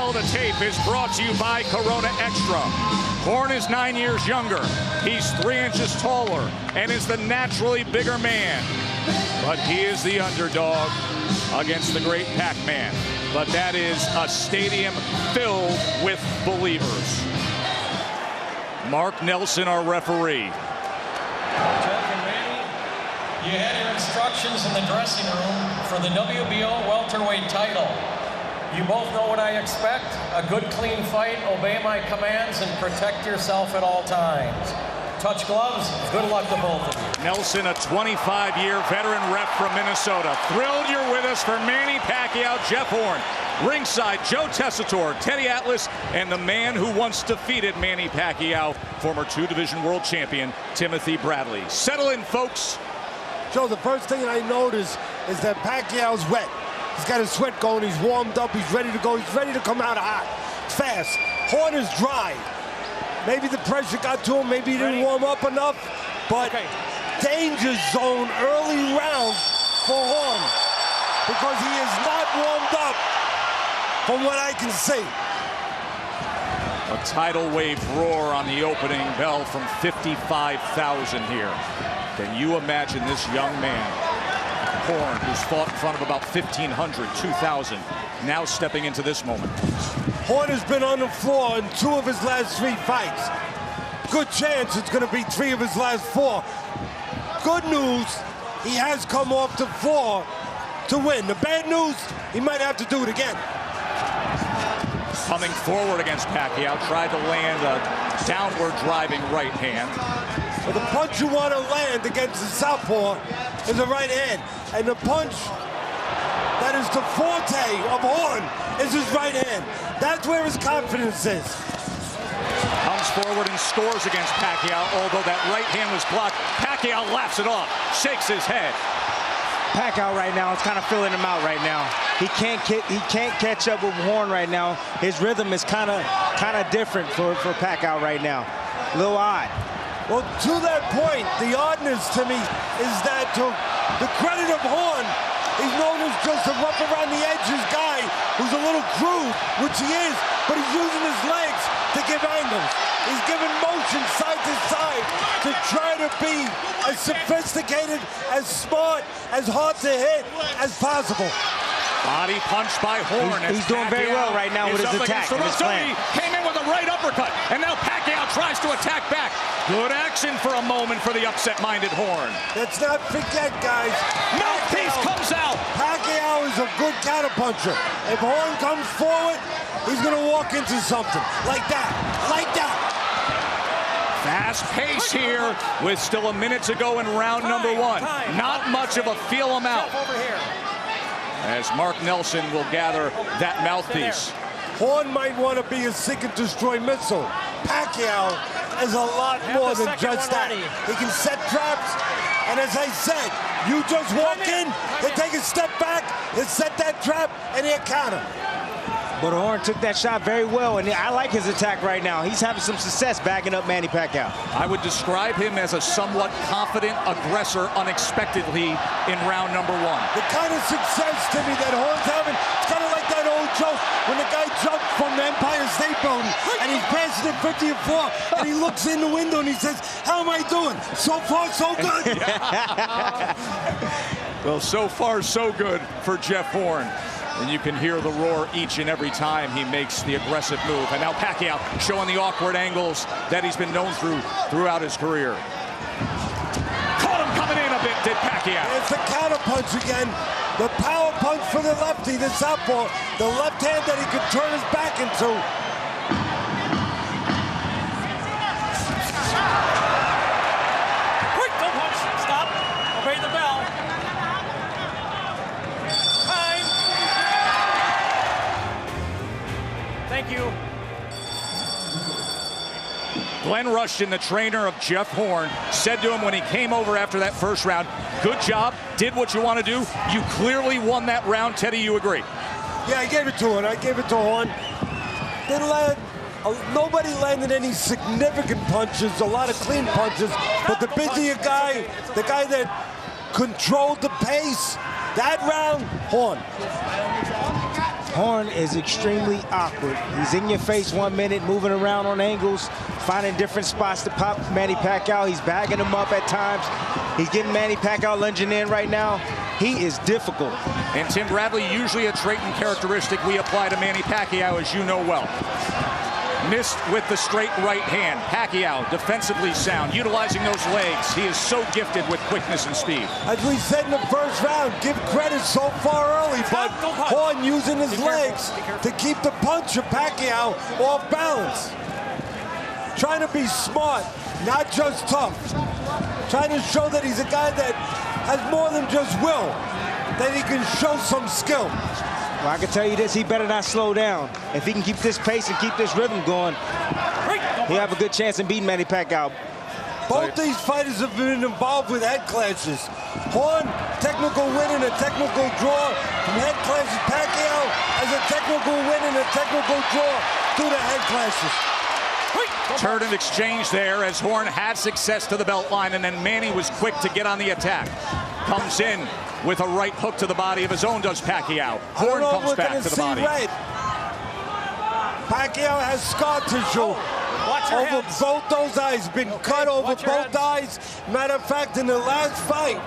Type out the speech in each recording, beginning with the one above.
Tale of the Tape is brought to you by Corona Extra. Horn is 9 years younger. He's 3 inches taller and is the naturally bigger man. But he is the underdog against the great Pac-Man. But that is a stadium filled with believers. Mark Nelson, our referee. Jeff and Manny, you had your instructions in the dressing room for the WBO welterweight title. You both know what I expect. A good, clean fight, obey my commands, and protect yourself at all times. Touch gloves, good luck to both of you. Nelson, a 25-year veteran ref from Minnesota. Thrilled you're with us for Manny Pacquiao, Jeff Horn. Ringside, Joe Tessitore, Teddy Atlas, and the man who once defeated Manny Pacquiao, former 2-division world champion, Timothy Bradley. Settle in, folks. Joe, the first thing I notice is that Pacquiao's wet. He's got his sweat going, he's warmed up, he's ready to go, he's ready to come out hot, fast. Horn is dry. Maybe the pressure got to him, maybe he didn't warm up enough, but danger zone early round for Horn because he is not warmed up from what I can see. A tidal wave roar on the opening bell from 55,000 here. Can you imagine this young man, Horn, who's fought in front of about 1,500, 2,000, now stepping into this moment? Horn has been on the floor in 2 of his last 3 fights. Good chance it's going to be 3 of his last 4. Good news, he has come off the floor to win. The bad news, he might have to do it again. Coming forward against Pacquiao, tried to land a downward driving right hand. But the punch you want to land against the southpaw is the right hand. And the punch that is the forte of Horn is his right hand. That's where his confidence is. Comes forward and scores against Pacquiao, although that right hand was blocked. Pacquiao laughs it off, shakes his head. Pacquiao right now is kind of filling him out right now. He can't catch up with Horn right now. His rhythm is kind of different for Pacquiao right now. A little odd. Well, to that point, the oddness to me is that to the credit of Horn, he's known as just a rough around the edges guy who's a little crude, which he is, but he's using his legs to give angles. He's giving motion side to side to try to be as sophisticated, as smart, as hard to hit as possible. Body punch by Horn. He's doing very well right now with his attack. Came in with a right uppercut, and now Pacquiao tries to attack back. Good action for a moment for the upset-minded Horn. Let's not forget, guys. Mouthpiece comes out. Pacquiao is a good counterpuncher. If Horn comes forward, he's going to walk into something like that, like that. Fast pace here with still a minute to go in round number 1. Not much of a feel him out. As Mark Nelson will gather that mouthpiece. Horn might want to be a seek and destroy missile. Pacquiao is a lot more than just that. He can set traps, and as I said, you just walk in, he'll take a step back, he'll set that trap, and he'll counter. But Horn took that shot very well, and I like his attack right now. He's having some success backing up Manny Pacquiao. I would describe him as a somewhat confident aggressor unexpectedly in round number 1. The kind of success, Timmy, that Horn's having, it's kind of like that old joke when the guy jumped from the Empire State Building and he's passing it 50 and 4, and he looks in the window and he says, "How am I doing? So far, so good." Well, so far, so good for Jeff Horn. And you can hear the roar each and every time he makes the aggressive move. And now Pacquiao showing the awkward angles that he's been known throughout his career. Caught him coming in a bit, did Pacquiao. It's the counter punch again. The power punch for the lefty, the southpaw. The left hand that he could turn his back into. Quick, don't punch. Stop. Obey the bell. Thank you. Glenn Rushton, the trainer of Jeff Horn, said to him when he came over after that first round, "Good job, did what you want to do. You clearly won that round." Teddy, you agree? Yeah, I gave it to him. I gave it to Horn. Didn't land. Nobody landed any significant punches, a lot of clean punches, but the busier guy, the guy that controlled the pace, that round, Horn. Horn is extremely awkward. He's in your face 1 minute, moving around on angles, finding different spots to pop Manny Pacquiao. He's bagging him up at times. He's getting Manny Pacquiao lunging in right now. He is difficult. And Tim Bradley, usually a trait and characteristic we apply to Manny Pacquiao, as you know well. Missed with the straight right hand. Pacquiao, defensively sound, utilizing those legs. He is so gifted with quickness and speed. As we said in the first round, give credit so far early, but Horn using his legs to keep the punch of Pacquiao off balance. Trying to be smart, not just tough. Trying to show that he's a guy that has more than just will, that he can show some skill. Well, I can tell you this, he better not slow down. If he can keep this pace and keep this rhythm going, he'll have a good chance in beating Manny Pacquiao. Both these fighters have been involved with head clashes. Horn, technical win and a technical draw from head clashes. Pacquiao has a technical win and a technical draw through the head clashes. Turn and exchange there as Horn had success to the belt line, and then Manny was quick to get on the attack. Comes in with a right hook to the body of his own, does Pacquiao. Horn comes back to the body. Right. Pacquiao has scar tissue over both those eyes, been cut over both eyes. Matter of fact, in the last fight,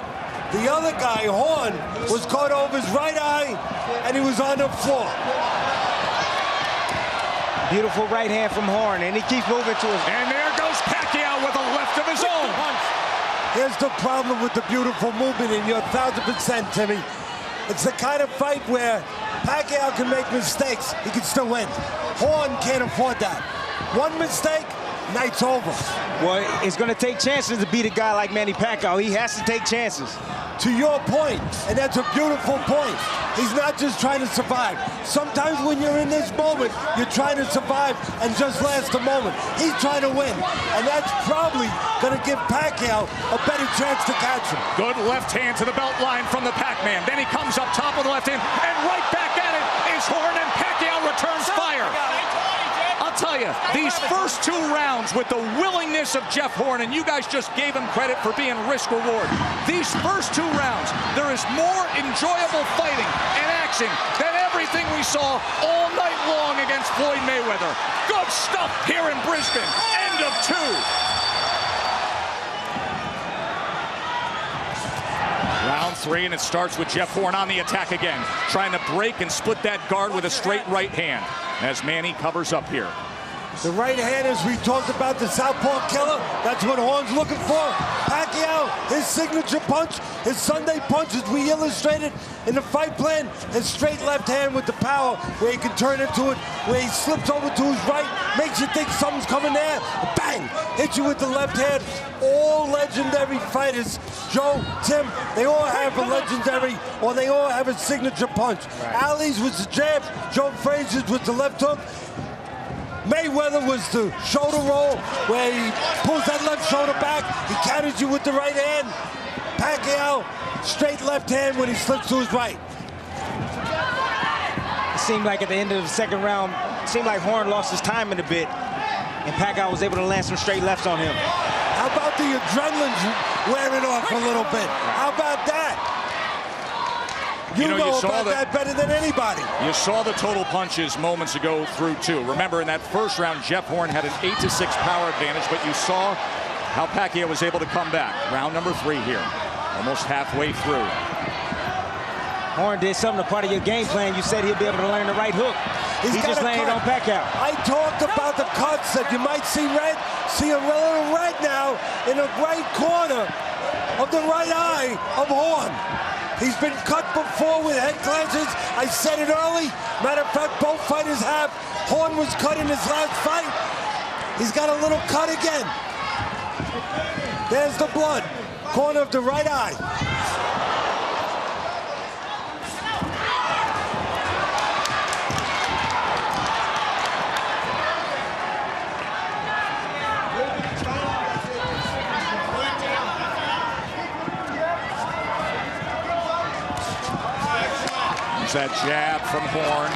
the other guy, Horn, was cut over his right eye, and he was on the floor. Beautiful right hand from Horn, and he keeps moving to his... And there goes Pacquiao with a left of his own. Here's the problem with the beautiful movement, and you're 1,000%, Timmy. It's the kind of fight where Pacquiao can make mistakes. He can still win. Horn can't afford that. One mistake, night's over. Well, it's going to take chances to beat a guy like Manny Pacquiao. He has to take chances. To your point, and that's a beautiful point, he's not just trying to survive. Sometimes when you're in this moment, you're trying to survive and just last a moment. He's trying to win, and that's probably going to give Pacquiao a better chance to catch him. Good left hand to the belt line from the Pac-Man. Then he comes up top with the left hand, and right back at it is Horn, and Pacquiao returns fire. I'll tell you, these first 2 rounds with the willingness of Jeff Horn, and you guys just gave him credit for being risk-reward. These first 2 rounds, there is more enjoyable fighting and action than everything we saw all night long against Floyd Mayweather. Good stuff here in Brisbane. End of 2. Round 3, and it starts with Jeff Horn on the attack again, trying to break and split that guard with a straight right hand as Manny covers up here. The right hand, as we talked about, the southpaw killer, that's what Horn's looking for. Pacquiao, his signature punch, his Sunday punch, as we illustrated in the fight plan, his straight left hand with the power, where he can turn into it, where he slips over to his right, makes you think something's coming there, bang, hits you with the left hand. All legendary fighters, Joe, Tim, they all have a legendary, or they all have a signature punch. Right. Ali's was the jab, Joe Frazier's was the left hook. Mayweather was the shoulder roll, where he pulls that left shoulder back, he counters you with the right hand. Pacquiao, straight left hand when he slips to his right. It seemed like at the end of the second round, it seemed like Horn lost his timing a bit, and Pacquiao was able to land some straight lefts on him. How about the adrenaline wearing off a little bit? How about that? You know about that better than anybody. You saw the total punches moments ago through 2. Remember, in that first round, Jeff Horn had an 8-6 power advantage, but you saw how Pacquiao was able to come back. Round number 3 here, almost halfway through. Horn did something a part of your game plan. You said he'll be able to learn the right hook. He just landed on Pacquiao. I talked about the cuts that you might see red. See a little red now in the right corner of the right eye of Horn. He's been cut before with head clashes. I said it early. Matter of fact, both fighters have. Horn was cut in his last fight. He's got a little cut again. There's the blood. Corner of the right eye. That jab from Horn.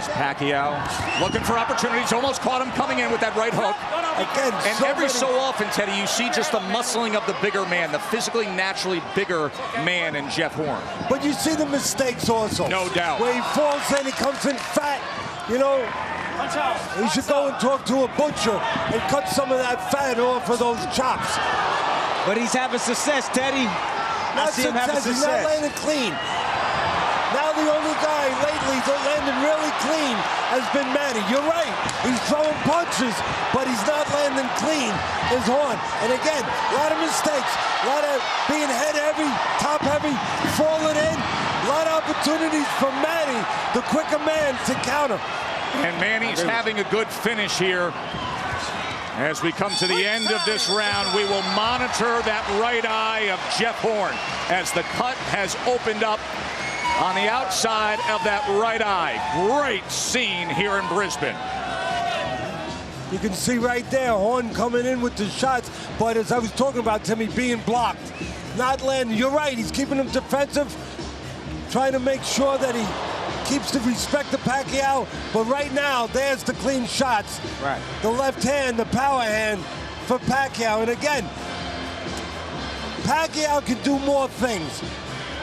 As Pacquiao looking for opportunities, almost caught him coming in with that right hook. Again, And every so often, Teddy, you see just the muscling of the bigger man, the physically, naturally bigger man in Jeff Horn. But you see the mistakes also. No doubt. Where he falls in, he comes in fat. You know, he should go and talk to a butcher and cut some of that fat off of those chops. But he's having success, Teddy. I see him having He's not success. landing clean. Now the only guy lately that's landing really clean has been Manny. You're right. He's throwing punches, but he's not landing clean. Is Horn. And again, a lot of mistakes. A lot of being head heavy, top heavy, falling in. A lot of opportunities for Manny, the quicker man, to counter. And Manny's having a good finish here. As we come to the end of this round, we will monitor that right eye of Jeff Horn as the cut has opened up on the outside of that right eye. Great scene here in Brisbane. You can see right there, Horn coming in with the shots, but as I was talking about, Timmy, being blocked, not landing. You're right, he's keeping him defensive, trying to make sure that he keeps the respect of Pacquiao, but right now, there's the clean shots. Right. The left hand, the power hand for Pacquiao, and again, Pacquiao can do more things.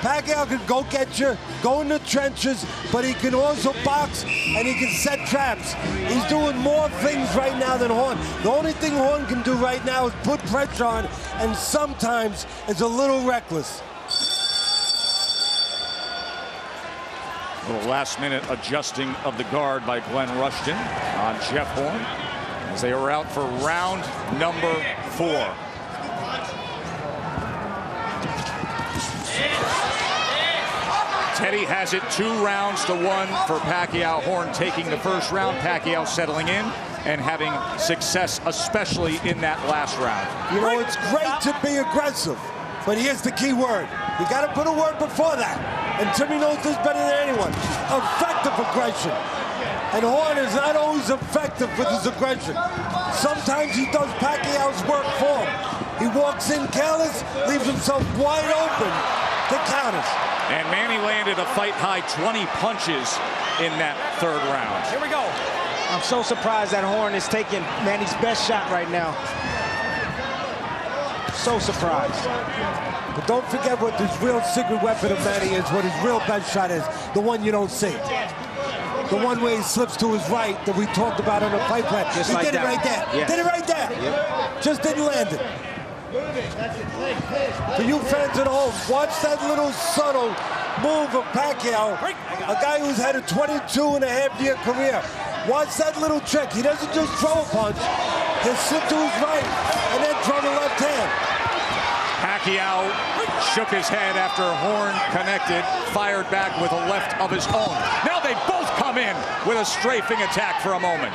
Pacquiao can go get you, go in the trenches, but he can also box and he can set traps. He's doing more things right now than Horn. The only thing Horn can do right now is put pressure on, and sometimes it's a little reckless. A little last-minute adjusting of the guard by Glenn Rushton on Jeff Horn as they were out for round number 4. Teddy has it 2 rounds to 1 for Pacquiao. Horn taking the first round. Pacquiao settling in and having success, especially in that last round. You know, it's great to be aggressive, but here's the key word. You got to put a word before that. And Timmy knows this better than anyone. Effective aggression. And Horn is not always effective with his aggression. Sometimes he does Pacquiao's work for him. He walks in careless, leaves himself wide open to counters. And Manny landed a fight-high 20 punches in that 3rd round. Here we go. I'm so surprised that Horn is taking Manny's best shot right now. So surprised. But don't forget what his real secret weapon of Manny is, what his real best shot is, the one you don't see. The one where he slips to his right that we talked about on the fight plan. Just He like did that. it right there. Yeah. Did it right there. Yep. Just didn't land it. For you fans at home, watch that little subtle move of Pacquiao, a guy who's had a 22-and-a-half-year career. Watch that little trick. He doesn't just throw a punch. He'll slip to his right and then throw the left hand. Pacquiao shook his head after Horn connected, fired back with a left of his own. Now they both come in with a strafing attack for a moment.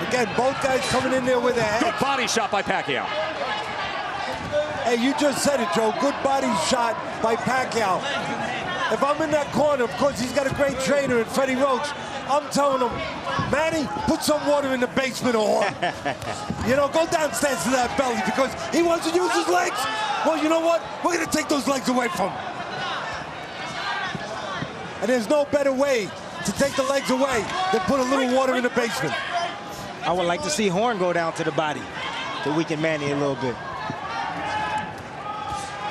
Again, both guys coming in there with their head. Good body shot by Pacquiao. Hey, you just said it, Joe. Good body shot by Pacquiao. If I'm in that corner, of course, he's got a great trainer in Freddie Roach. I'm telling him, Manny, put some water in the basement or you know, go downstairs to that belly because he wants to use his legs. Well, you know what? We're going to take those legs away from him. And there's no better way to take the legs away than put a little water in the basement. I would like to see Horn go down to the body to weaken Manny a little bit.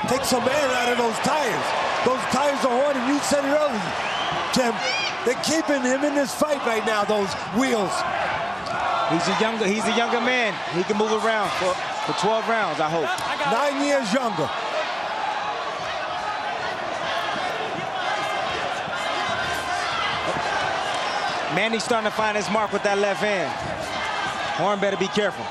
Take some air out of those tires. Those tires are Horn, and you said it earlier, Tim. They're keeping him in this fight right now, those wheels. He's a younger man. He can move around for 12 rounds, I hope. 9 years younger. Manny's starting to find his mark with that left hand. Horn better be careful.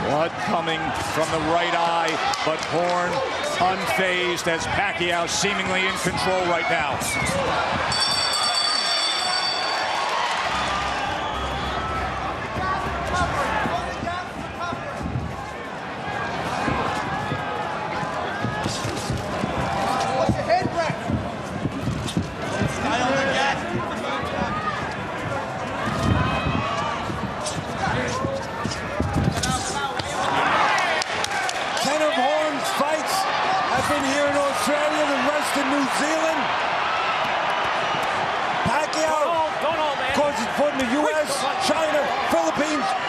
Blood coming from the right eye, but Horn unfazed as Pacquiao seemingly in control right now.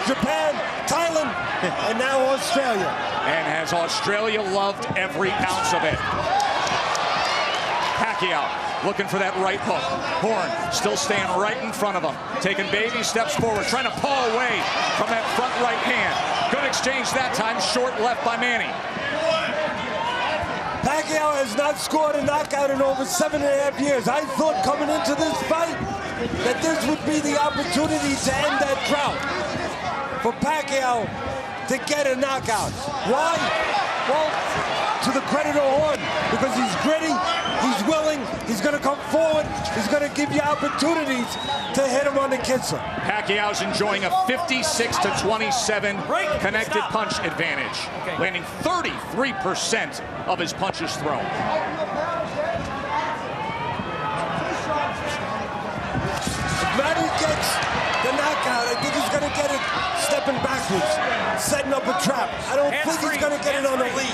Japan, Thailand, and now Australia. And has Australia loved every ounce of it. Pacquiao looking for that right hook. Horn still staying right in front of him. Taking baby steps forward, trying to pull away from that front right hand. Good exchange that time, short left by Manny. Pacquiao has not scored a knockout in over 7.5 years. I thought coming into this fight that this would be the opportunity to end that drought for Pacquiao to get a knockout. Why? Well, to the credit of Horn, because he's gritty, he's willing, he's going to come forward, he's going to give you opportunities to hit him on the kisser. Pacquiao's enjoying a 56-27 connected punch advantage, landing 33% of his punches thrown. If Manny gets the knockout, I think he's going to get it stepping backwards, setting up a trap. I don't think he's going to get it on the lead.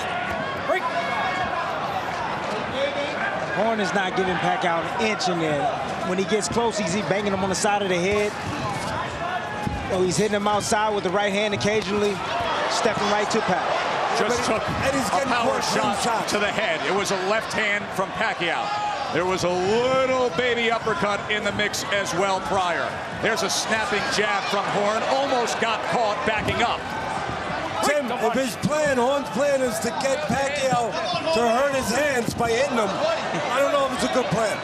Horn is not giving Pacquiao an inch in there. When he gets close, he's banging him on the side of the head. Oh, he's hitting him outside with the right hand occasionally, stepping right to Pac. Just took a power shot to the head. It was a left hand from Pacquiao. There was a little baby uppercut in the mix as well prior. There's a snapping jab from Horn. Almost got caught backing up. Tim, if his plan, Horn's plan is to get Pacquiao to hurt his hands by hitting him, I don't know if it's a good plan.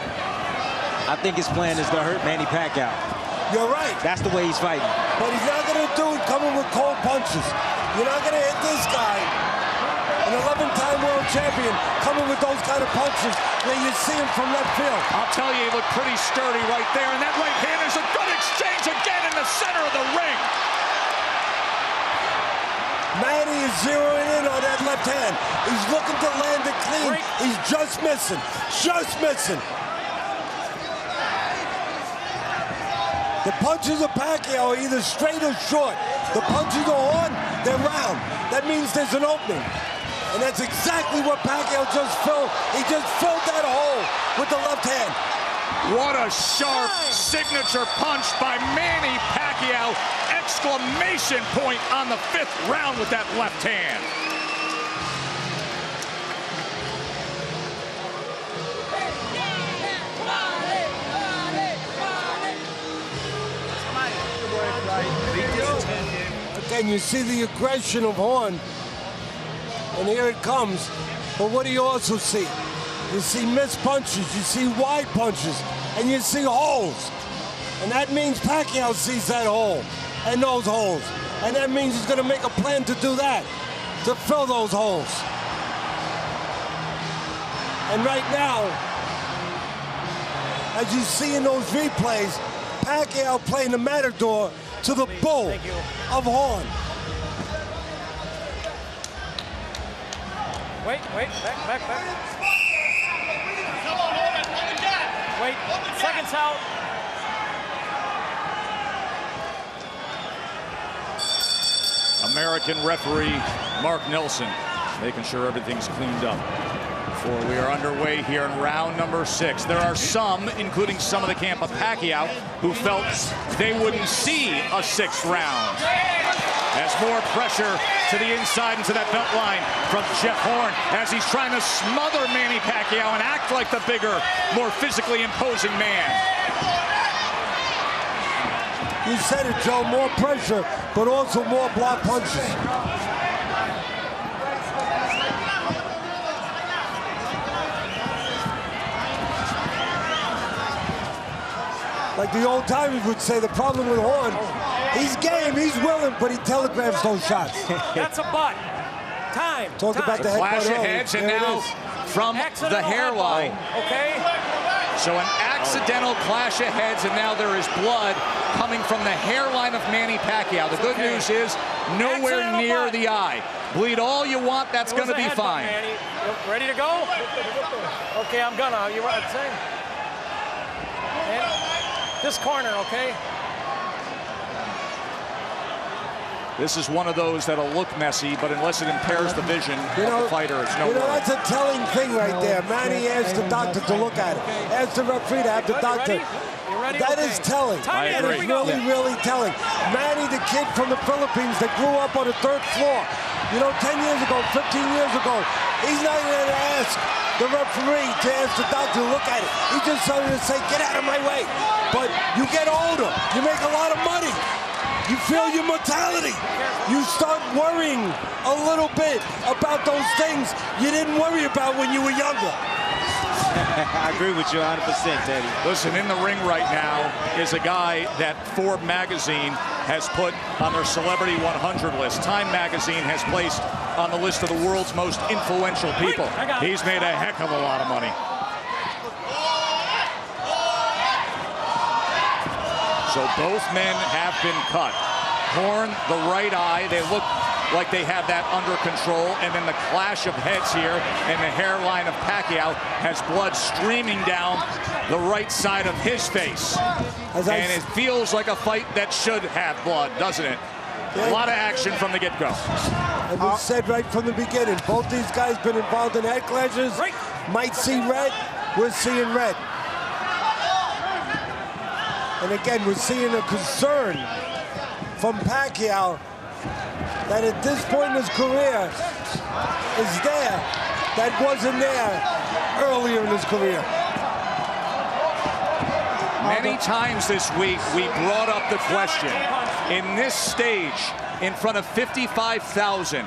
I think his plan is to hurt Manny Pacquiao. You're right. That's the way he's fighting. But he's not going to do it coming with cold punches. You're not going to hit this guy, an 11-time world champion, coming with those kind of punches where you see him from left field. I'll tell you, he looked pretty sturdy right there. And that right hand is a good exchange again in the center of the ring. Manny is zeroing in on that left hand. He's looking to land it clean. He's just missing. Just missing. The punches of Pacquiao are either straight or short. The punches of Horn, they're round. That means there's an opening. And that's exactly what Pacquiao just filled. He just filled that hole with the left hand. What a sharp signature punch by Manny Pacquiao. Exclamation point on the 5th round with that left hand. Again, you see the aggression of Horn. And here it comes. But what do you also see? You see missed punches, you see wide punches, and you see holes. And that means Pacquiao sees that hole and those holes. And that means he's going to make a plan to do that, to fill those holes. And right now, as you see in those replays, Pacquiao playing the matador to the bull of Horn. Wait, back. Wait, seconds out. American referee Mark Nelson making sure everything's cleaned up before we are underway here in round number 6. There are some, including some of the camp of Pacquiao, who felt they wouldn't see a 6th round. As more pressure to the inside and to that belt line from Jeff Horn as he's trying to smother Manny Pacquiao and act like the bigger, more physically imposing man. You said it, Joe, more pressure, but also more block punches. Like the old timers would say, the problem with Horn, he's game, he's willing, but he telegraphs those shots. That's a butt. Time. Talk about the Clash of heads, and now from the hairline. Okay. So an accidental clash of heads, and now there is blood coming from the hairline of Manny Pacquiao. The good news is nowhere near the eye. Bleed all you want, that's going to be fine. Manny. Ready to go? Okay, I'm gonna. You're right. This corner, okay? This is one of those that'll look messy, but unless it impairs the vision of the fighter, it's no worry. That's a telling thing right there. Manny asked the doctor to look at it. Asked the referee to have the doctor That is telling. I agree. That is really, really telling. Manny, the kid from the Philippines that grew up on the 3rd floor, you know, 10 years ago, 15 years ago, he's not going to ask the referee to ask the doctor to look at it. He just started to say, get out of my way. But you get older, you make a lot of money. You feel your mortality. You start worrying a little bit about those things you didn't worry about when you were younger. I agree with you 100%, Teddy. Listen, in the ring right now is a guy that Forbes magazine has put on their Celebrity 100 list. Time magazine has placed on the list of the world's most influential people. He's made a heck of a lot of money. So both men have been cut. Horn, the right eye, they look like they have that under control, and then the clash of heads here, and the hairline of Pacquiao has blood streaming down the right side of his face. And it feels like a fight that should have blood, doesn't it? A lot of action from the get-go. And we said right from the beginning, both these guys been involved in head clashes, might see red, we're seeing red. And again, we're seeing a concern from Pacquiao that at this point in his career is there that wasn't there earlier in his career. Many times this week, we brought up the question, in this stage, in front of 55,000,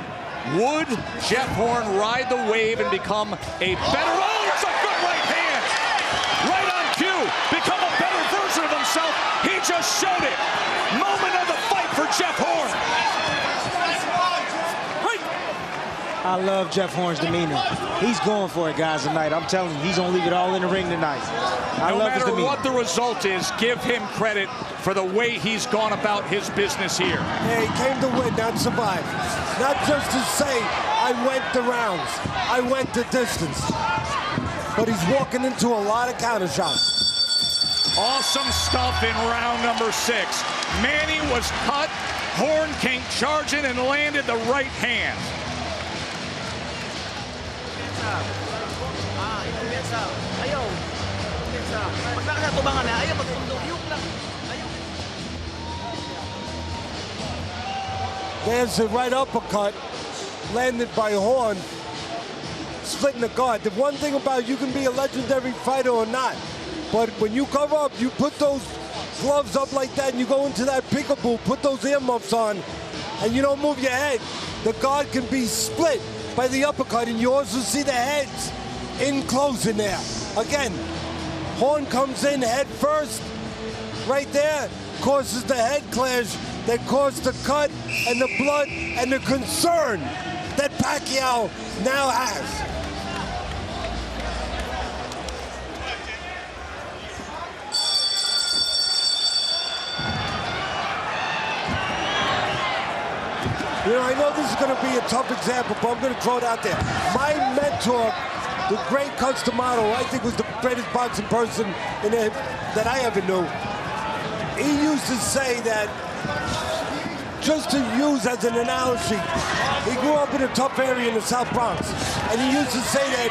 would Jeff Horn ride the wave and become a better, oh, there's a good right hand, right on cue, become a better version of himself. He just showed it. Moment of the fight for Jeff Horn. I love Jeff Horn's demeanor. He's going for it, guys, tonight. I'm telling you, he's going to leave it all in the ring tonight. I love his demeanor. No matter what the result is, give him credit for the way he's gone about his business here. Yeah, he came to win, not survive. Not just to say, I went the rounds, I went the distance. But he's walking into a lot of counter shots. Awesome stuff in round number 6. Manny was cut. Horn came charging and landed the right hand. There's a right uppercut landed by Horn, splitting the guard. The one thing about you can be a legendary fighter or not, but when you cover up, you put those gloves up like that and you go into that peekaboo, put those earmuffs on, and you don't move your head, the guard can be split by the uppercut, and you also see the heads in close in there. Again, Horn comes in head first, right there, causes the head clash that caused the cut and the blood and the concern that Pacquiao now has. You know, I know this is going to be a tough example, but I'm going to throw it out there. My mentor, the great Cus D'Amato, I think was the greatest boxing person that I ever knew. He used to say that, just to use as an analogy, he grew up in a tough area in the South Bronx, and he used to say that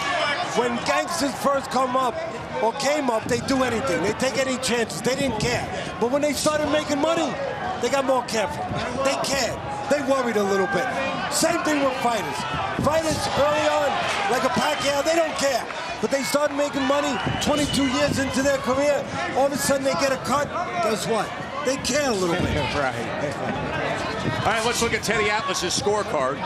when gangsters first come up or came up, they do anything. They take any chances. They didn't care. But when they started making money, they got more careful. They cared. They worried a little bit. Same thing with fighters. Fighters early on, like a Pacquiao, they don't care. But they start making money 22 years into their career. All of a sudden they get a cut. Guess what? They care a little bit. All right, let's look at Teddy Atlas's scorecard.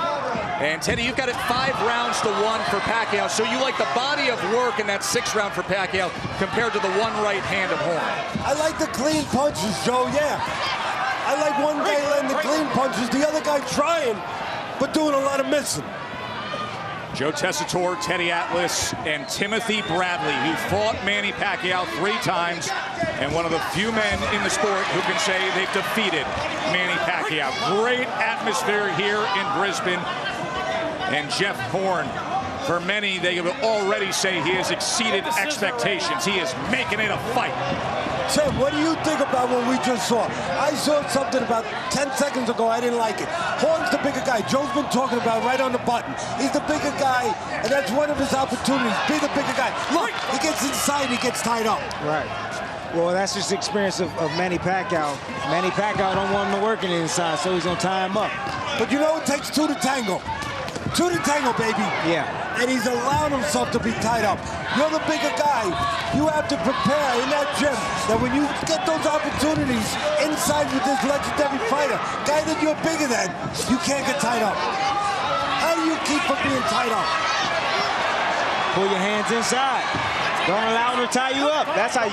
And Teddy, you've got it 5 rounds to 1 for Pacquiao. So you like the body of work in that 6th round for Pacquiao compared to the one right hand of Horn? I like the clean punches, Joe, yeah. I like one guy landing clean punches, the other guy trying, but doing a lot of missing. Joe Tessitore, Teddy Atlas, and Timothy Bradley, who fought Manny Pacquiao 3 times, and one of the few men in the sport who can say they've defeated Manny Pacquiao. Great atmosphere here in Brisbane. And Jeff Horn, for many, they will already say he has exceeded expectations. He is making it a fight. Tim, what do you think about what we just saw? I saw something about 10 seconds ago. I didn't like it. Horn's the bigger guy. Joe's been talking about right on the button. He's the bigger guy, and that's one of his opportunities. Be the bigger guy. Look, he gets inside, he gets tied up. Right. Well, that's just the experience of Manny Pacquiao. Manny Pacquiao don't want him to work in the inside, so he's gonna tie him up. But you know it takes two to tango. Two to tango, baby. Yeah. And he's allowing himself to be tied up. You're the bigger guy. You have to prepare in that gym that when you get those opportunities inside with this legendary fighter, guy that you're bigger than, you can't get tied up. How do you keep from being tied up? Pull your hands inside. Don't allow him to tie you up. That's how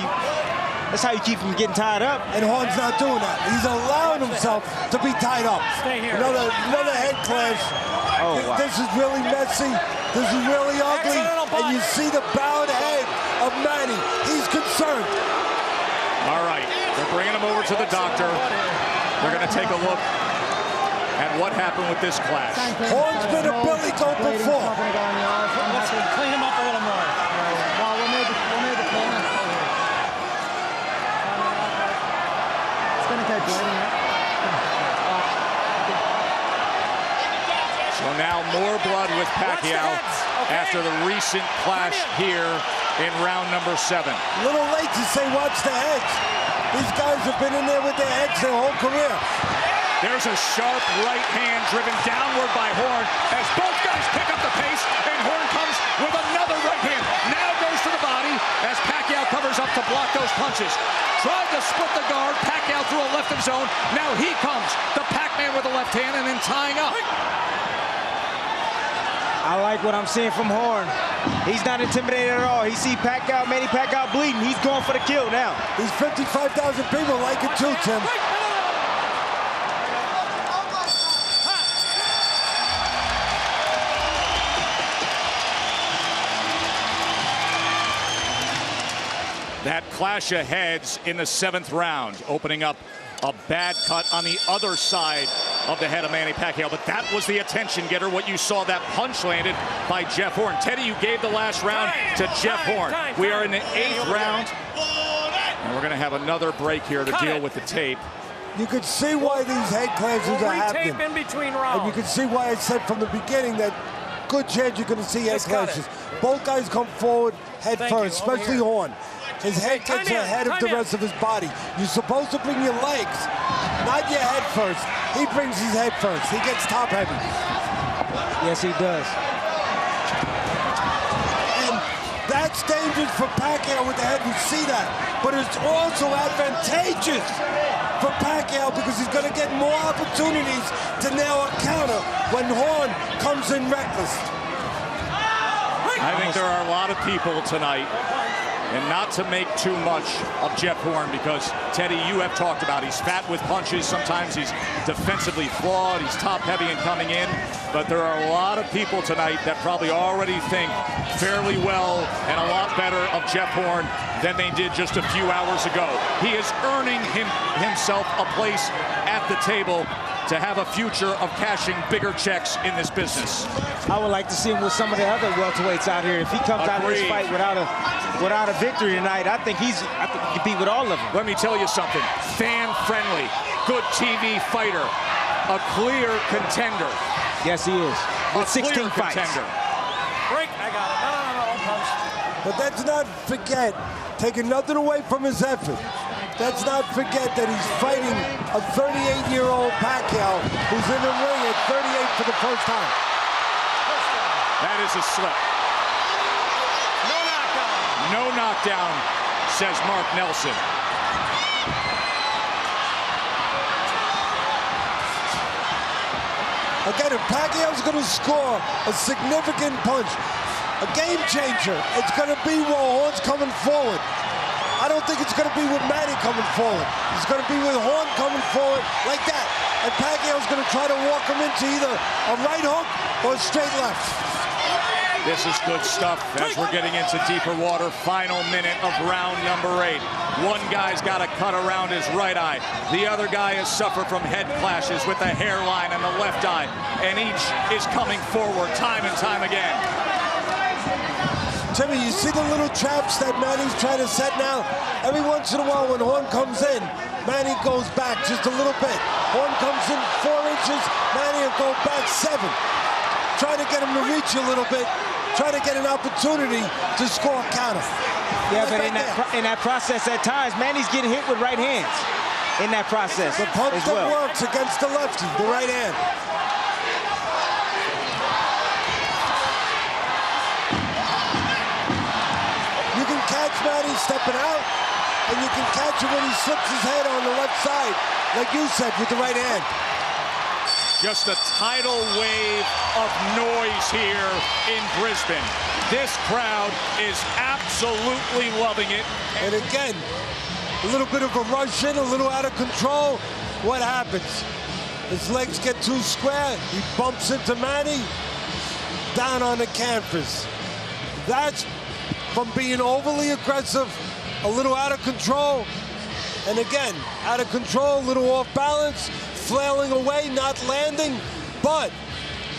you keep him getting tied up. And Horn's not doing that. He's allowing himself to be tied up. Stay here. Another head clash. Oh, wow. This is really messy. This is really ugly. And you see the bowed head of Manny. He's concerned. All right, they're bringing him over to the doctor. They're going to take a look at what happened with this clash. Horn's been a billy goat before. Let's clean him up a little more. Well, we'll make the clean up here. It's going to take bleeding. So now more blood with Pacquiao after the recent clash here in round number 7. A little late to say watch the heads. These guys have been in there with their heads their whole career. There's a sharp right hand driven downward by Horn as both guys pick up the pace, and Horn comes with another right hand. Now goes to the body as Pacquiao covers up to block those punches. Tried to split the guard. Pacquiao threw a left of his own. Now he comes, the Pac-Man with the left hand, and then tying up. I like what I'm seeing from Horn. He's not intimidated at all. He see Pacquiao, Manny Pacquiao bleeding. He's going for the kill now. These 55,000 people like it too, Tim. That clash of heads in the 7th round, opening up a bad cut on the other side of the head of Manny Pacquiao. But that was the attention getter, what you saw, that punch landed by Jeff Horn. Teddy, you gave the last round to Jeff Horn. We are in the 8th round, and we're going to have another break here to deal with the tape. You could see why these head clashes are happening. Tape in between rounds. And you can see why I said from the beginning that good chance you're going to see head clashes. Both guys come forward head first, especially Horn. His head gets ahead of the rest of his body. You're supposed to bring your legs, not your head first. He brings his head first. He gets top heavy. Yes, he does. And that's dangerous for Pacquiao with the head. We see that. But it's also advantageous for Pacquiao because he's going to get more opportunities to nail a counter when Horn comes in reckless. I think there are a lot of people tonight, and not to make too much of Jeff Horn, because, Teddy, you have talked about he's fat with punches. Sometimes he's defensively flawed. He's top-heavy and coming in. But there are a lot of people tonight that probably already think fairly well and a lot better of Jeff Horn than they did just a few hours ago. He is earning himself a place at the table to have a future of cashing bigger checks in this business. I would like to see him with some of the other welterweights out here. If he comes out of this fight without a victory tonight, I think he can compete with all of them. Let me tell you something. Fan-friendly, good TV fighter, a clear contender. Yes, he is. With 16 fights. Break. I got it. No, punch. But let's not forget, taking nothing away from his effort, let's not forget that he's fighting a 38-year-old Pacquiao who's in the ring at 38 for the first time. That is a slip. No knockdown. No knockdown, says Mark Nelson. Again, if Pacquiao's going to score a significant punch, a game changer, it's going to be while Horn's coming forward. I don't think it's going to be with Manny coming forward. It's going to be with Horn coming forward like that. And Pacquiao's going to try to walk him into either a right hook or a straight left. This is good stuff as we're getting into deeper water. Final minute of round number 8. One guy's got a cut around his right eye. The other guy has suffered from head clashes with the hairline and the left eye. And each is coming forward time and time again. Timmy, you see the little traps that Manny's trying to set now? Every once in a while when Horn comes in, Manny goes back just a little bit. Horn comes in 4 inches, Manny will go back 7. Trying to get him to reach a little bit. trying to get an opportunity to score a counter. Yeah, but in that process at times, Manny's getting hit with right hands in that process The punch as that well. works against the lefty, the right hand. You can catch Manny stepping out, and you can catch him when he slips his head on the left side, like you said, with the right hand. Just a tidal wave of noise here in Brisbane. This crowd is absolutely loving it. And again, a little bit of a rush in, a little out of control. What happens? His legs get too square. He bumps into Manny, down on the canvas. That's from being overly aggressive, a little out of control. And again, out of control, a little off balance, flailing away, not landing. But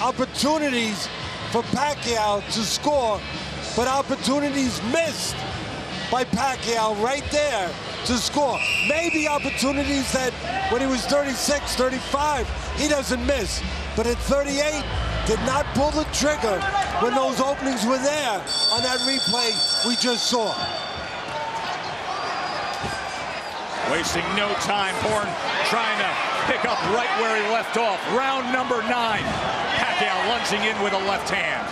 opportunities for Pacquiao to score, but opportunities missed by Pacquiao right there to score. Maybe opportunities that when he was 36, 35, he doesn't miss. But at 38, did not pull the trigger when those openings were there on that replay we just saw. Wasting no time, Horn trying to pick up right where he left off. Round number 9. Pacquiao lunging in with a left hand.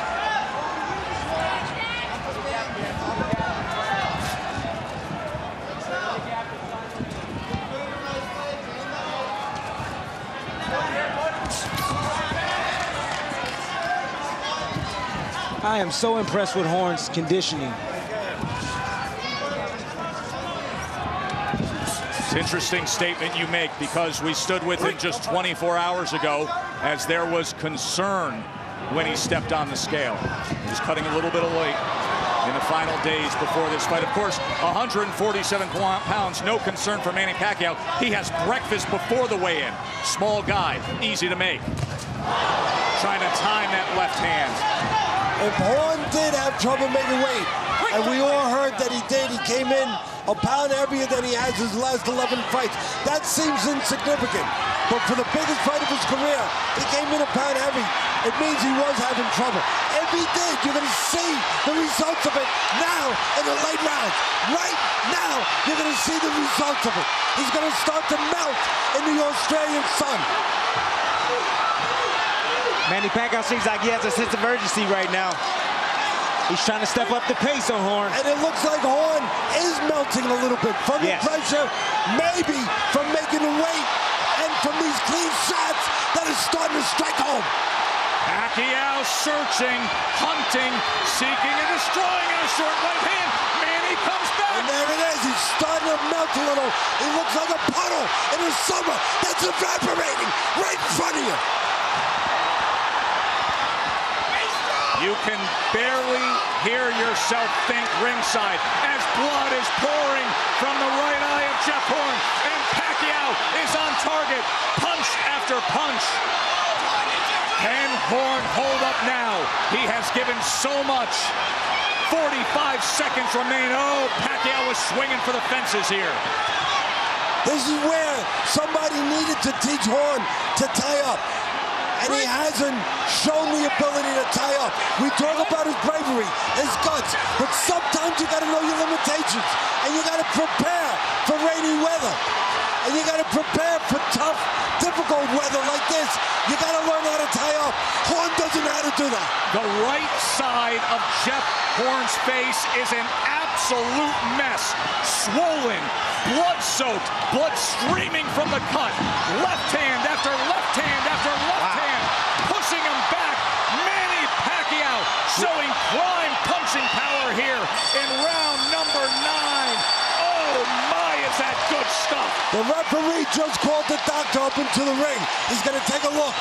I am so impressed with Horn's conditioning. It's an interesting statement you make, because we stood with him just 24 hours ago as there was concern when he stepped on the scale. He was cutting a little bit of weight in the final days before this fight. Of course, 147 pounds, no concern for Manny Pacquiao. He has breakfast before the weigh-in. Small guy, easy to make. Trying to time that left hand. If Horn did have trouble making weight, and we all heard that he did, he came in a pound heavier than he has his last 11 fights. That seems insignificant. But for the biggest fight of his career, he came in a pound heavy. It means he was having trouble. If he did, you're going to see the results of it now in the late rounds. Right now, you're going to see the results of it. He's going to start to melt in the Australian sun. Manny Pacquiao seems like he has a sense of urgency right now. He's trying to step up the pace on Horn. And it looks like Horn is melting a little bit from the pressure, maybe from making the weight, and from these clean shots that are starting to strike home. Pacquiao searching, hunting, seeking and destroying in a short right hand. Manny comes back. And there it is. He's starting to melt a little. He looks like a puddle in the summer that's evaporating right in front of you. You can barely hear yourself think ringside as blood is pouring from the right eye of Jeff Horn. And Pacquiao is on target, punch after punch. Can Horn hold up now? He has given so much. 45 seconds remain. Oh, Pacquiao was swinging for the fences here. This is where somebody needed to teach Horn to tie up. And he hasn't shown the ability to tie up. We talk about his bravery, his guts, but sometimes you gotta know your limitations. And you gotta prepare for rainy weather. And you gotta prepare for tough, difficult weather like this. You gotta learn how to tie up. Horn doesn't know how to do that. The right side of Jeff Horn's face is an absolute mess. Swollen, blood-soaked, blood streaming from the cut. Left hand after left hand after left hand, pushing him back. Manny Pacquiao showing prime punching power here in round number 9. Oh my, is that good stuff. The referee just called the doctor up into the ring. He's gonna take a look.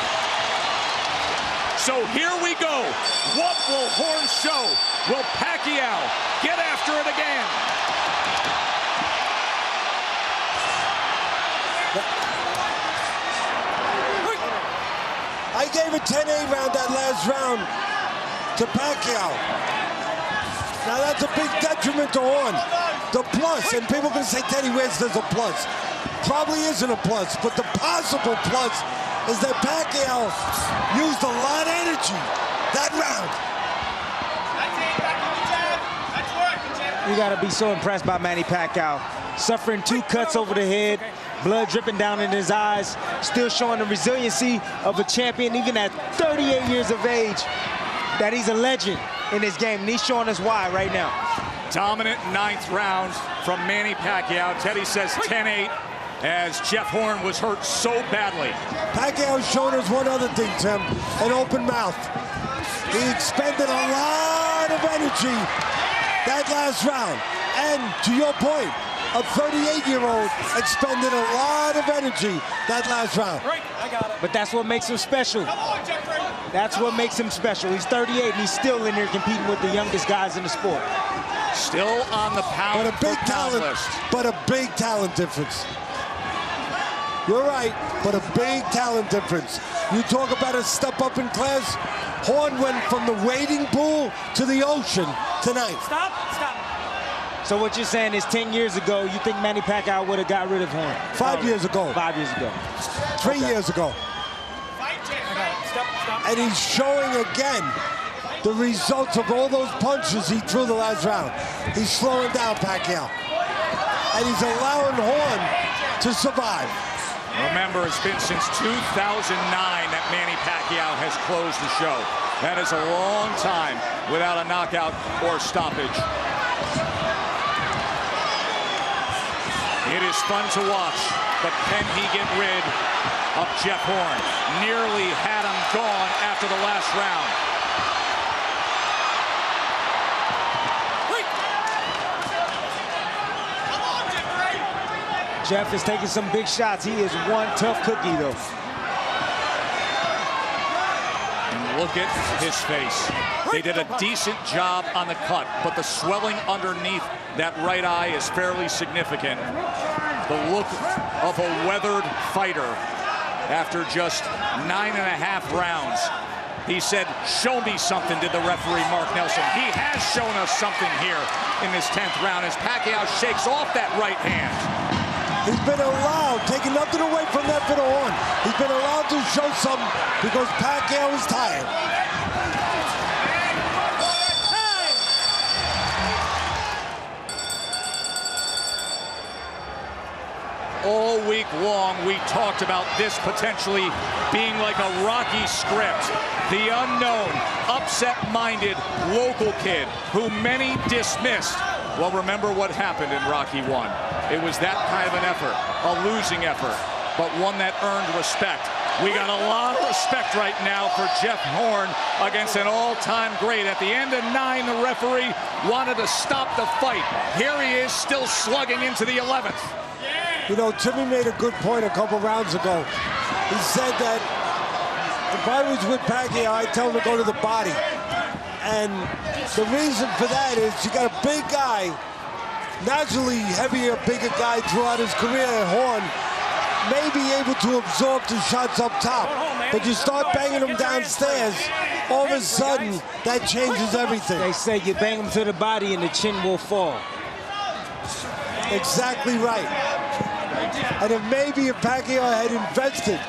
So here we go. What will Horn show? Will Pacquiao get after it again? I gave a 10-8 round that last round to Pacquiao. Now that's a big detriment to Horn. The plus, and people are going to say, Teddy, where's there's a plus? Probably isn't a plus, but the possible plus is that Pacquiao used a lot of energy that round. You got to be so impressed by Manny Pacquiao. Suffering 2 cuts over the head, blood dripping down in his eyes, still showing the resiliency of a champion, even at 38 years of age, that he's a legend in this game, and he's showing us why right now. Dominant 9th round from Manny Pacquiao. Teddy says 10-8 as Jeff Horn was hurt so badly. Pacquiao's shown us one other thing, Tim, an open mouth. He expended a lot of energy that last round. And to your point, a 38-year-old expended a lot of energy that last round. Right, I got it. But that's what makes him special. That's what makes him special. He's 38 and he's still in there competing with the youngest guys in the sport. Still on the pound But a big talent, list. but a big talent difference. You're right, but a big talent difference. You talk about a step up in class. Horn went from the wading pool to the ocean tonight. Stop. So what you're saying is 10 years ago, you think Manny Pacquiao would have got rid of Horn? 5 years ago. 5 years ago. 3 years ago. Stop. And he's showing again the results of all those punches he threw the last round. He's slowing down Pacquiao. And he's allowing Horn to survive. Remember, it's been since 2009 that Manny Pacquiao has closed the show. That is a long time without a knockout or stoppage. It is fun to watch, but can he get rid of Jeff Horn? Nearly had him gone after the last round. Jeff is taking some big shots. He is one tough cookie, though. And look at his face. They did a decent job on the cut, but the swelling underneath that right eye is fairly significant. The look of a weathered fighter after just 9.5 rounds. He said, "Show me something," did the referee, Mark Nelson. He has shown us something here in this 10th round as Pacquiao shakes off that right hand. He's been allowed, taking nothing away from that for the Horn. He's been allowed to show something because Pacquiao is tired. All week long, we talked about this potentially being like a Rocky script. The unknown, upset-minded local kid who many dismissed. Well, remember what happened in Rocky 1. It was that kind of an effort, a losing effort, but one that earned respect. We got a lot of respect right now for Jeff Horn against an all-time great. At the end of 9, the referee wanted to stop the fight. Here he is, still slugging into the 11th. You know, Timmy made a good point a couple rounds ago. He said that if I was with Pacquiao, I'd tell him to go to the body. And the reason for that is you got a big guy, naturally heavier, bigger guy throughout his career. Horn may be able to absorb the shots up top, but you start banging him downstairs, all of a sudden, that changes everything. They say you bang him to the body and the chin will fall. Exactly right. And if maybe if Pacquiao had invested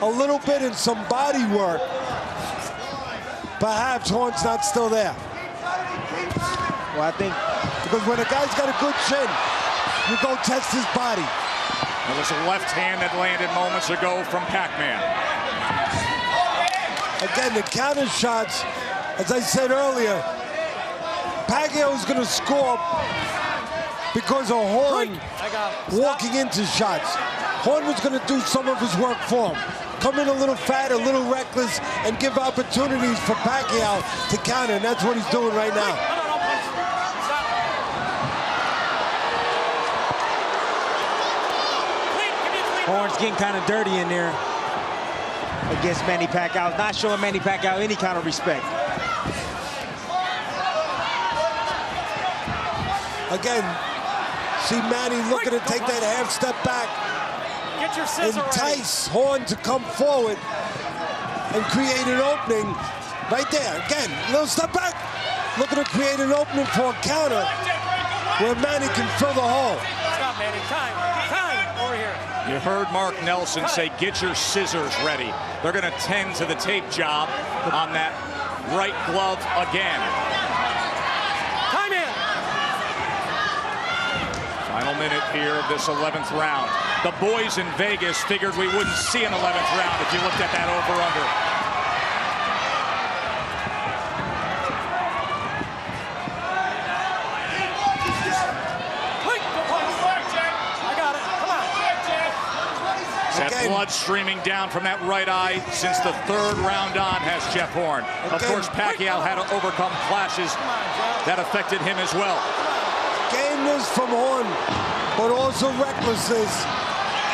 a little bit in some body work, perhaps Horn's not still there. Well, I think because when a guy's got a good chin, you go test his body. There was a left hand that landed moments ago from Pac-Man. Again, the counter shots, as I said earlier, Pacquiao is going to score because of Horn walking into shots. Horn was going to do some of his work for him. Come in a little fat, a little reckless, and give opportunities for Pacquiao to counter, and that's what he's doing right now. Horn's getting kind of dirty in there against Manny Pacquiao. Not showing Manny Pacquiao any kind of respect. Again, see Manny looking to take that half step back, Get your scissor entice Horn to come forward and create an opening right there. Again, little step back, looking to create an opening for a counter where Manny can fill the hole. Stop, Manny. Time. Over here. You heard Mark Nelson say, "Get your scissors ready." They're going to tend to the tape job on that right glove again. Time in. minute here of this 11th round. The boys in Vegas figured we wouldn't see an 11th round if you looked at that over-under. That blood streaming down from that right eye since the 3rd round on has Jeff Horn. Of course, Pacquiao had to overcome clashes that affected him as well. Gameness from Horn, but also recklessness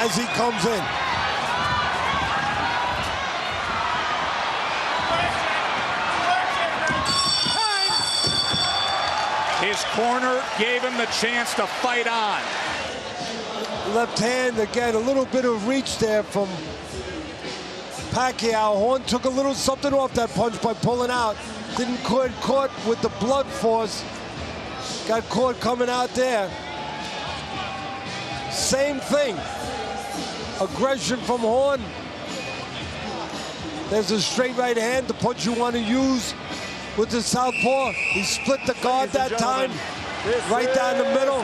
as he comes in. His corner gave him the chance to fight on. Left hand, again, a little bit of reach there from Pacquiao. Horn took a little something off that punch by pulling out. Didn't get caught with the blood force. Got caught coming out there. Same thing. Aggression from Horn. There's a straight right hand, the punch you want to use with the southpaw. He split the guard that time, right down the middle.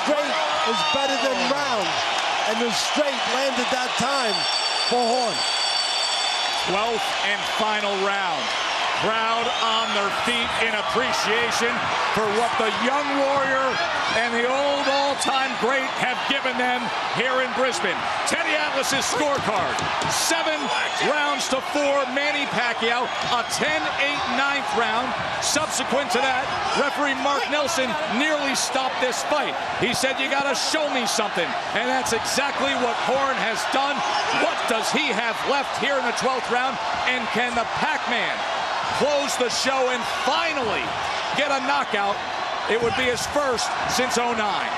Straight is better than round, and the straight landed that time for Horn. 12th and final round. Crowd on their feet in appreciation for what the young warrior and the old all-time great have given them here in Brisbane. Teddy Atlas's scorecard, 7 rounds to 4, Manny Pacquiao, a 10-8 9th round. Subsequent to that, referee Mark Nelson nearly stopped this fight. He said, "You gotta show me something," and that's exactly what Horn has done. What does he have left here in the 12th round, and can the Pac-Man close the show and finally get a knockout? It would be his first since '09.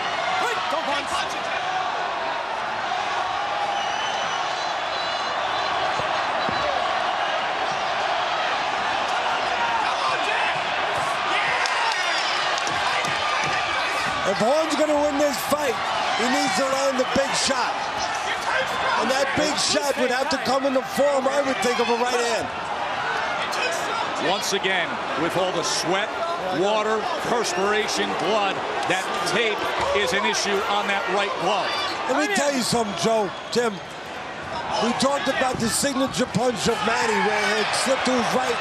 If Horn's going to win this fight, he needs to land the big shot. And that big shot would have to come in the form, I would think, of a right hand. Once again, with all the sweat, water, perspiration, blood, that tape is an issue on that right glove. Let me tell you something, Joe, Tim. We talked about the signature punch of Manny, where he'd slip to his right,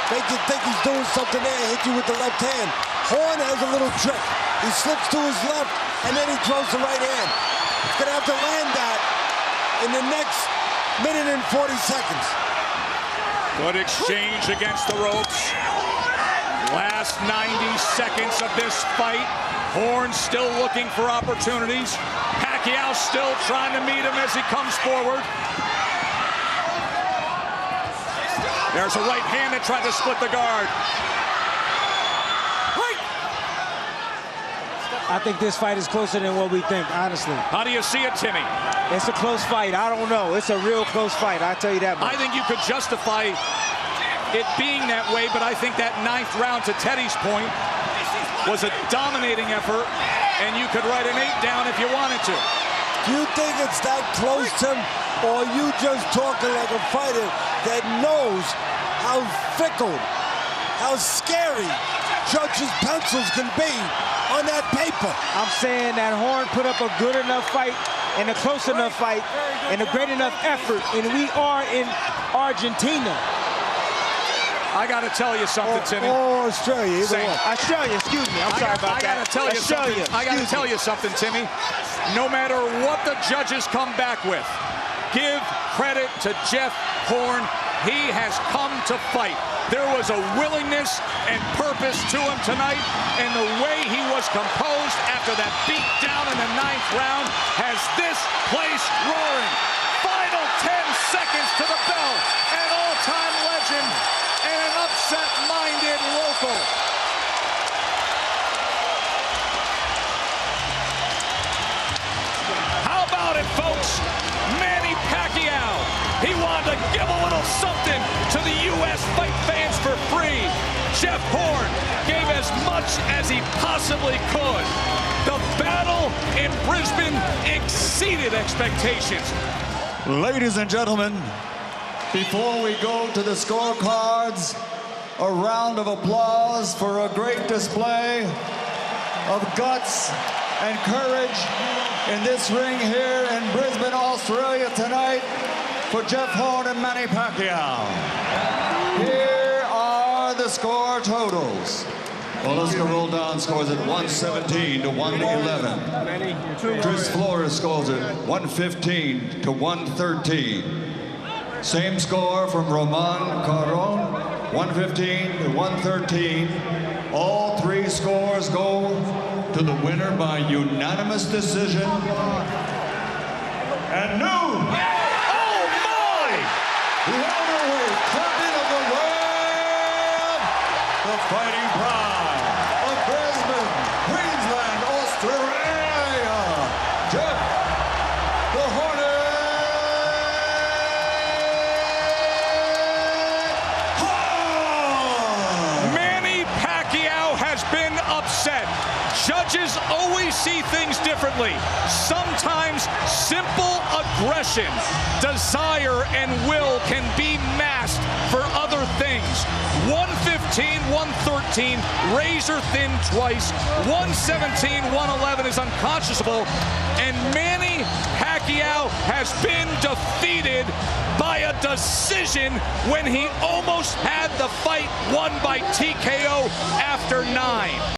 make you think he's doing something there, hit you with the left hand. Horn has a little trick. He slips to his left, and then he throws the right hand. He's gonna have to land that in the next minute and 40 seconds. Good exchange against the ropes. Last 90 seconds of this fight. Horn still looking for opportunities. Pacquiao still trying to meet him as he comes forward. There's a right hand that tried to split the guard. I think this fight is closer than what we think, honestly. How do you see it, Timmy? It's a close fight. I don't know. It's a real close fight. I'll tell you that much. I think you could justify it being that way, but I think that 9th round, to Teddy's point, was a dominating effort, and you could write an 8 down if you wanted to. Do you think it's that close, Tim, or are you just talking like a fighter that knows how fickle, how scary judges' pencils can be on that paper? I'm saying that Horn put up a good enough fight and a close enough fight and a great enough effort, and we are in Argentina. I got to tell you something, Timmy. Oh, Australia. Australia, excuse me. I'm sorry about that. I got to tell you something, Timmy. No matter what the judges come back with, give credit to Jeff Horn. He has come to fight. There was a willingness and purpose to him tonight, and the way he was composed after that beat down in the 9th round has this place roaring. Final 10 seconds to the bell. An all-time legend and an upset-minded local. How about it, folks? Manny Pacquiao. He wanted to give a little something to the U.S. fight fans for free. Jeff Horn gave as much as he possibly could. The battle in Brisbane exceeded expectations. Ladies and gentlemen, before we go to the scorecards, a round of applause for a great display of guts and courage in this ring here in Brisbane, Australia tonight for Jeff Horn and Manny Pacquiao. Here are the score totals. Well, let's go roll down scores at 117 to 111. Chris Flores scores at 115 to 113. Same score from Roman Caron, 115 to 113. All three scores go to the winner by unanimous decision. And new, Oh my! the heavyweight champion of the world, the fighting pride of Brisbane, Queensland, Australia, Jeff the Hornet Horn! Manny Pacquiao has been upset. Judges always see things differently. Sometimes simple aggression, desire, and will can be masked for other things. 115, 113, razor thin twice. 117, 111 is unconscionable. And Manny Pacquiao has been defeated by a decision when he almost had the fight won by TKO after 9.